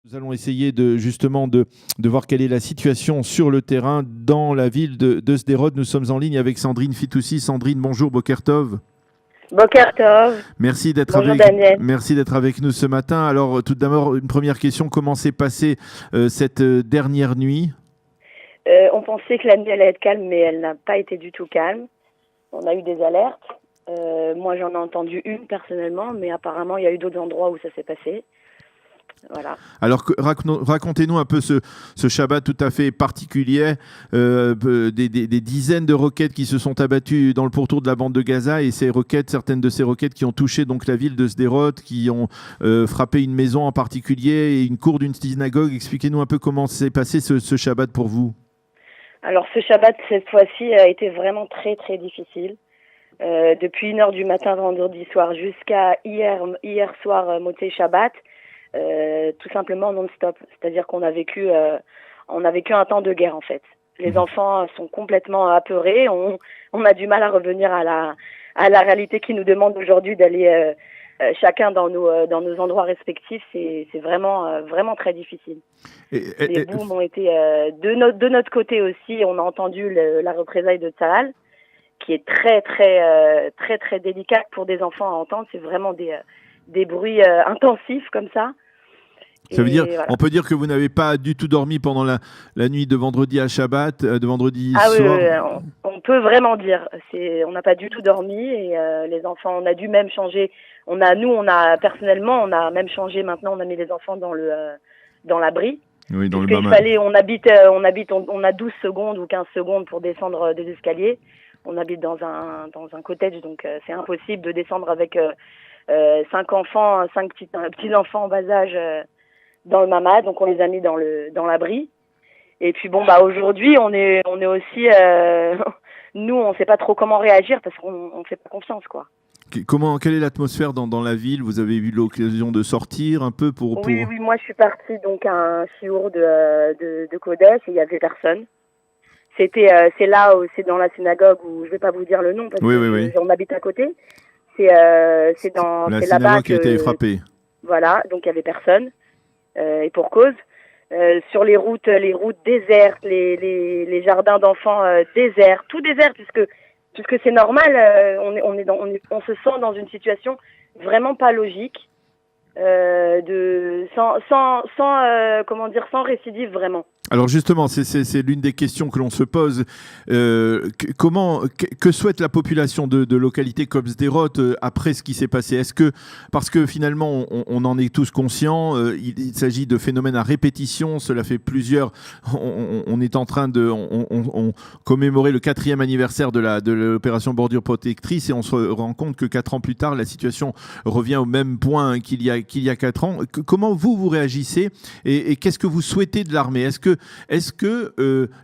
Nous allons essayer de voir quelle est la situation sur le terrain dans la ville de Sderot. Nous sommes en ligne avec Sandrine Fitoussi. Sandrine, bonjour, Boker Tov. Boker Tov. Merci d'être Bonjour Daniel. avec nous ce matin. Alors, tout d'abord, une première question. Comment s'est passée cette dernière nuit ? On pensait que la nuit allait être calme, mais elle n'a pas été du tout calme. On a eu des alertes. Moi, j'en ai entendu une personnellement, mais apparemment, il y a eu d'autres endroits où ça s'est passé. Voilà. Alors, racontez-nous un peu ce Shabbat tout à fait particulier, des dizaines de roquettes qui se sont abattues dans le pourtour de la bande de Gaza, et certaines de ces roquettes qui ont touché donc la ville de Sderot, qui ont frappé une maison en particulier et une cour d'une synagogue. Expliquez-nous un peu comment s'est passé ce Shabbat pour vous. Alors, ce Shabbat, cette fois-ci, a été vraiment très, très difficile. Depuis 1h du matin, vendredi soir, jusqu'à hier soir, Motzei Shabbat, tout simplement non-stop. C'est-à-dire qu'on a vécu un temps de guerre, en fait. Les enfants sont complètement apeurés. On a du mal à revenir à la réalité qui nous demande aujourd'hui d'aller chacun dans nos endroits respectifs. C'est vraiment, vraiment très difficile. Les booms ont été de notre côté aussi. On a entendu la représaille de Tzahal, qui est très, très, très, très délicate pour des enfants à entendre. C'est vraiment des bruits intensifs comme ça. Ça veut dire, voilà. On peut dire que vous n'avez pas du tout dormi pendant la nuit de vendredi à Shabbat, de vendredi soir. Oui, on peut vraiment dire. On n'a pas du tout dormi et les enfants, on a dû même changer. Personnellement, on a même changé. Maintenant, on a mis les enfants dans l'abri. Oui, dans le mamad. On a 12 secondes ou 15 secondes pour descendre des escaliers. On habite dans un cottage, donc c'est impossible de descendre avec 5 petits enfants en bas âge dans le mamad. Donc on les a mis dans l'abri. Et puis aujourd'hui on est aussi nous on sait pas trop comment réagir parce qu'on fait pas confiance, quoi. Quelle est l'atmosphère dans la ville ? Vous avez eu l'occasion de sortir un peu pour... Oui, moi je suis partie donc à un shiur de Kodesh et il y avait personne. C'est dans la synagogue où je vais pas vous dire le nom parce que on habite à côté. C'est la synagogue qui a été frappée. Voilà, donc il y avait personne et pour cause. Sur les routes désertes, les jardins d'enfants déserts, tout désert puisque c'est normal. On se sent dans une situation vraiment pas logique. Sans récidive vraiment. Alors justement, c'est l'une des questions que l'on se pose. Que souhaite la population de localités comme Sderot après ce qui s'est passé ? Parce que finalement, on en est tous conscients, il s'agit de phénomènes à répétition, cela fait plusieurs... On est en train de commémorer le 4e anniversaire de l'opération Bordure Protectrice et on se rend compte que 4 ans plus tard, la situation revient au même point qu'il y a 4 ans. Comment vous réagissez et qu'est-ce que vous souhaitez de l'armée ? Est-ce que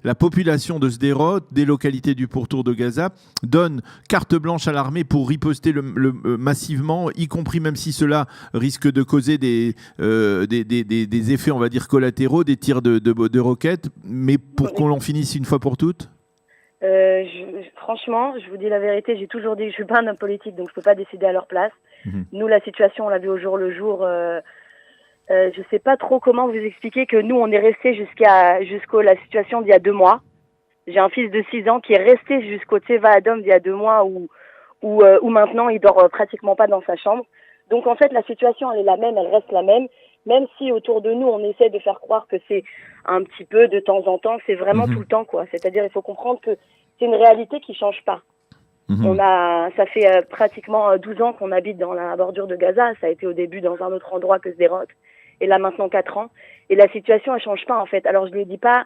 la population de Sderot, des localités du pourtour de Gaza, donne carte blanche à l'armée pour riposter massivement, y compris même si cela risque de causer des effets, on va dire, collatéraux, des tirs de roquettes, mais pour qu'on en finisse une fois pour toutes ? Franchement, je vous dis la vérité, j'ai toujours dit que je suis pas un homme politique, donc je peux pas décider à leur place. Nous, la situation, on l'a vu au jour le jour. Je sais pas trop comment vous expliquer que nous, on est resté jusqu'à la situation d'il y a 2 mois. J'ai un fils de 6 ans qui est resté jusqu'au Tseva Adom d'il y a 2 mois où maintenant il dort pratiquement pas dans sa chambre. Donc en fait, la situation, elle est la même, elle reste la même. Même si autour de nous, on essaie de faire croire que c'est un petit peu de temps en temps, c'est vraiment tout le temps, quoi. C'est-à-dire, il faut comprendre que c'est une réalité qui change pas. Ça fait pratiquement 12 ans qu'on habite dans la bordure de Gaza. Ça a été au début dans un autre endroit que Sderot. Et là, maintenant, 4 ans. Et la situation, elle change pas, en fait. Alors, je dis pas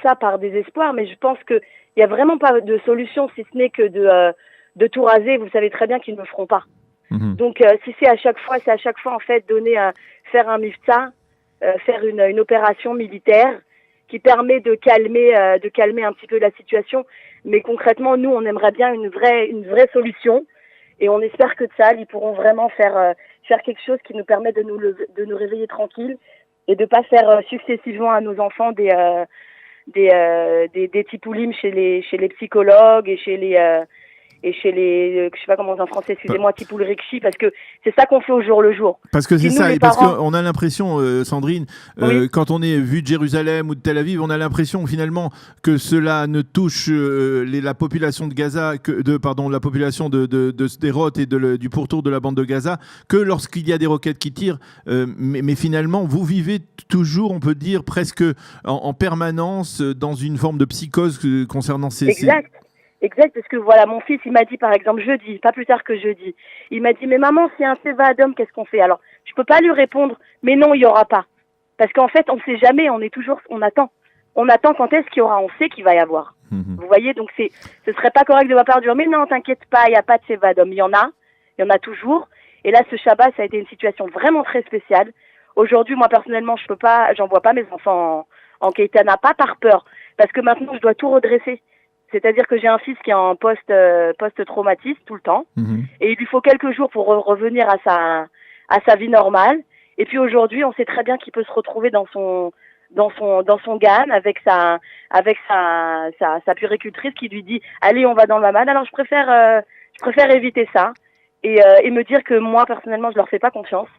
ça par désespoir, mais je pense qu'il y a vraiment pas de solution, si ce n'est que de tout raser. Vous savez très bien qu'ils ne le feront pas. Donc, si c'est à chaque fois, en fait, faire un mifta, faire une opération militaire qui permet de calmer un petit peu la situation. Mais concrètement, nous, on aimerait bien une vraie solution. Et on espère que Tzahal, ils pourront vraiment faire quelque chose qui nous permet de nous réveiller tranquilles et de pas faire successivement à nos enfants des tipoulim chez les psychologues et chez et chez les, je sais pas comment on dit en français, excusez-moi, Tipoul Rikchi, parce que c'est ça qu'on fait au jour le jour. Parce que c'est ça, et parce parents... qu'on a l'impression, Sandrine, oui. quand on est vu de Jérusalem ou de Tel Aviv, on a l'impression finalement que cela ne touche la population de Gaza, la population de Sderot et du pourtour de la bande de Gaza, que lorsqu'il y a des roquettes qui tirent. Mais finalement, vous vivez toujours, on peut dire, presque en permanence dans une forme de psychose concernant ces... Exact. Exact, parce que voilà, mon fils, il m'a dit, par exemple, jeudi, pas plus tard que jeudi, il m'a dit, mais maman, s'il y a un Tseva Adom, qu'est-ce qu'on fait? Alors, je peux pas lui répondre, mais non, il y aura pas. Parce qu'en fait, on sait jamais, on attend. On attend quand est-ce qu'il y aura, on sait qu'il va y avoir. Vous voyez, donc ce serait pas correct de ma part de dire, mais non, t'inquiète pas, il n'y a pas de Tseva Adom. Il y en a toujours. Et là, ce Shabbat, ça a été une situation vraiment très spéciale. Aujourd'hui, moi, personnellement, j'envoie pas mes enfants en Keitana, pas par peur, parce que maintenant, je dois tout redresser. C'est-à-dire que j'ai un fils qui est en post-traumatisme tout le temps, et il lui faut quelques jours pour revenir à sa vie normale. Et puis aujourd'hui, on sait très bien qu'il peut se retrouver dans son GAN avec sa puéricultrice qui lui dit allez, on va dans le mamad. Alors je préfère éviter ça et me dire que moi personnellement, je leur fais pas confiance,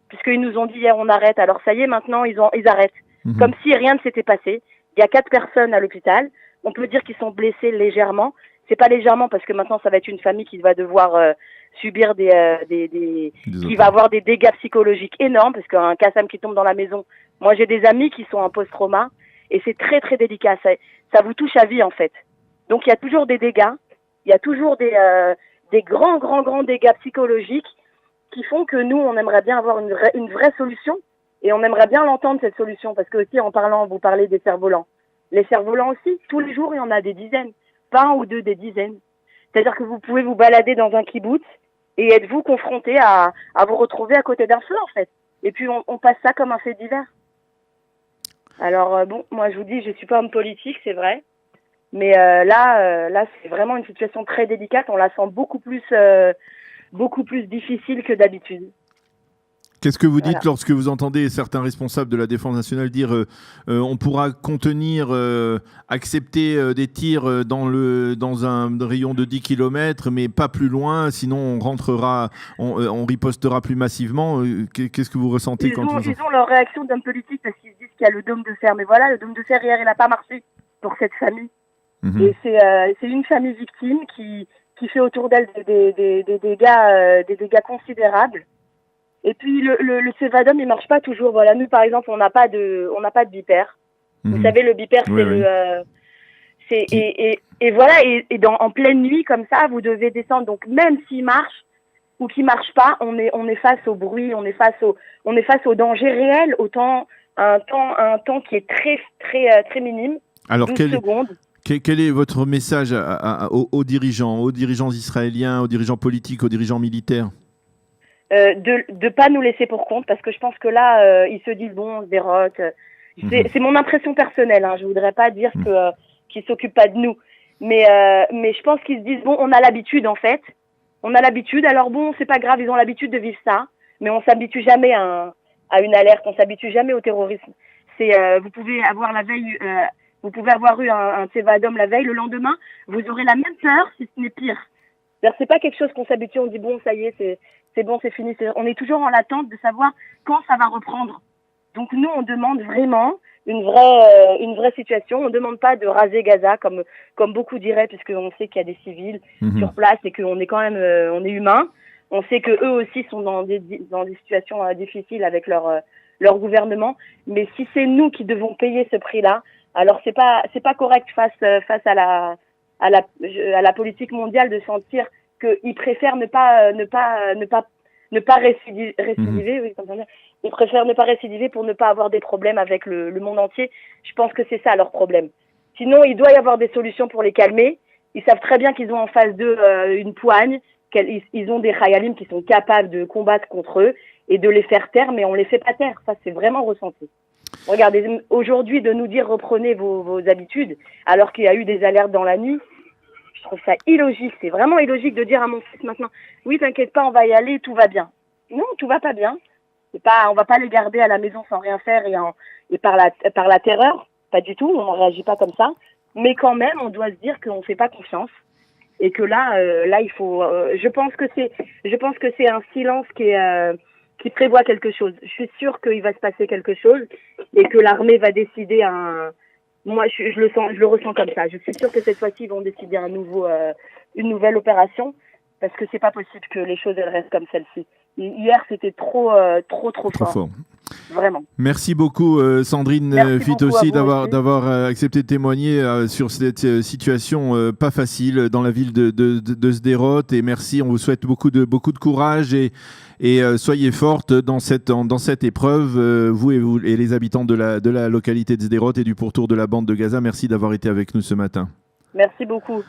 puisqu'ils nous ont dit hier on arrête. Alors ça y est, maintenant ils arrêtent, comme si rien ne s'était passé. Il y a 4 personnes à l'hôpital. On peut dire qu'ils sont blessés légèrement. C'est pas légèrement parce que maintenant ça va être une famille qui va devoir subir qui va avoir des dégâts psychologiques énormes, parce qu'un Kassam qui tombe dans la maison. Moi j'ai des amis qui sont en post-trauma et c'est très très délicat. Ça vous touche à vie en fait. Donc il y a toujours des dégâts. Il y a toujours des grands dégâts psychologiques qui font que nous on aimerait bien avoir une vraie solution, et on aimerait bien l'entendre cette solution, parce que aussi vous parlez des cerfs-volants. Les cerfs-volants aussi, tous les jours, il y en a des dizaines. Pas un ou deux, des dizaines. C'est-à-dire que vous pouvez vous balader dans un kibbutz et êtes-vous confronté à vous retrouver à côté d'un feu, en fait. Et puis, on passe ça comme un fait divers. Alors, bon, moi, je vous dis, je suis pas homme politique, c'est vrai. Mais là, c'est vraiment une situation très délicate. On la sent beaucoup plus difficile que d'habitude. Qu'est-ce que vous dites lorsque vous entendez certains responsables de la Défense nationale dire on pourra contenir, accepter des tirs dans un rayon de 10 km, mais pas plus loin, sinon on ripostera plus massivement. Qu'est-ce que vous ressentez ils ont leur réaction d'homme politique, parce qu'ils se disent qu'il y a le dôme de fer. Mais voilà, le dôme de fer, hier, il n'a pas marché pour cette famille. Et c'est une famille victime qui fait autour d'elle des dégâts considérables. Et puis le Tseva Adom, il marche pas toujours. Voilà, nous par exemple, on n'a pas de bipère. Vous savez, le bipère, et voilà, en pleine nuit comme ça, vous devez descendre. Donc même s'il marche ou qu'il marche pas, on est face au bruit, on est face au danger réel, autant un temps qui est très très très minime. Alors 12 secondes. Quel est votre message aux dirigeants israéliens, aux dirigeants politiques, aux dirigeants militaires? De pas nous laisser pour compte, parce que je pense que là ils se disent bon, Sderot, c'est mon impression personnelle, hein, je voudrais pas dire qu'ils s'occupent pas de nous, mais je pense qu'ils se disent bon, on a l'habitude en fait, alors bon, c'est pas grave, ils ont l'habitude de vivre ça, mais on s'habitue jamais à une alerte, on s'habitue jamais au terrorisme. Vous pouvez avoir eu un Tseva Adom la veille, le lendemain vous aurez la même peur, si ce n'est pire. C'est pas quelque chose qu'on s'habitue, on dit bon, ça y est, c'est bon, c'est fini. On est toujours en l'attente de savoir quand ça va reprendre. Donc nous, on demande vraiment une vraie situation. On ne demande pas de raser Gaza comme beaucoup diraient, puisqu'on sait qu'il y a des civils sur place et qu'on est quand même on est humain. On sait que eux aussi sont dans des situations difficiles avec leur gouvernement. Mais si c'est nous qui devons payer ce prix-là, alors c'est pas correct face à la politique mondiale de sentir qu'ils préfèrent ne pas récidiver, oui, comme ça. Ils préfèrent ne pas récidiver pour ne pas avoir des problèmes avec le monde entier. Je pense que c'est ça leur problème. Sinon, il doit y avoir des solutions pour les calmer. Ils savent très bien qu'ils ont en face d'eux une poigne, ils ont des Chayalim qui sont capables de combattre contre eux et de les faire taire, mais on les fait pas taire. Ça, c'est vraiment ressenti. Regardez, aujourd'hui, de nous dire reprenez vos habitudes, alors qu'il y a eu des alertes dans la nuit, je trouve ça illogique. C'est vraiment illogique de dire à mon fils maintenant, oui, t'inquiète pas, on va y aller, tout va bien. Non, tout va pas bien. On va pas les garder à la maison sans rien faire et par la terreur. Pas du tout, on ne réagit pas comme ça. Mais quand même, on doit se dire qu'on ne fait pas confiance Et que là, il faut. Je pense que c'est un silence qui prévoit quelque chose. Je suis sûre qu'il va se passer quelque chose et que l'armée va décider Moi, je le ressens comme ça. Je suis sûre que cette fois-ci, ils vont décider une nouvelle opération, parce que c'est pas possible que les choses elles restent comme celle-ci. Hier, c'était trop fort. Vraiment. Merci beaucoup Sandrine Fitossi d'avoir accepté de témoigner sur cette situation pas facile dans la ville de Sderot, et merci, on vous souhaite beaucoup de courage et soyez forte dans cette épreuve, vous et les habitants de la localité de Sderot et du pourtour de la bande de Gaza. Merci d'avoir été avec nous ce matin. Merci beaucoup.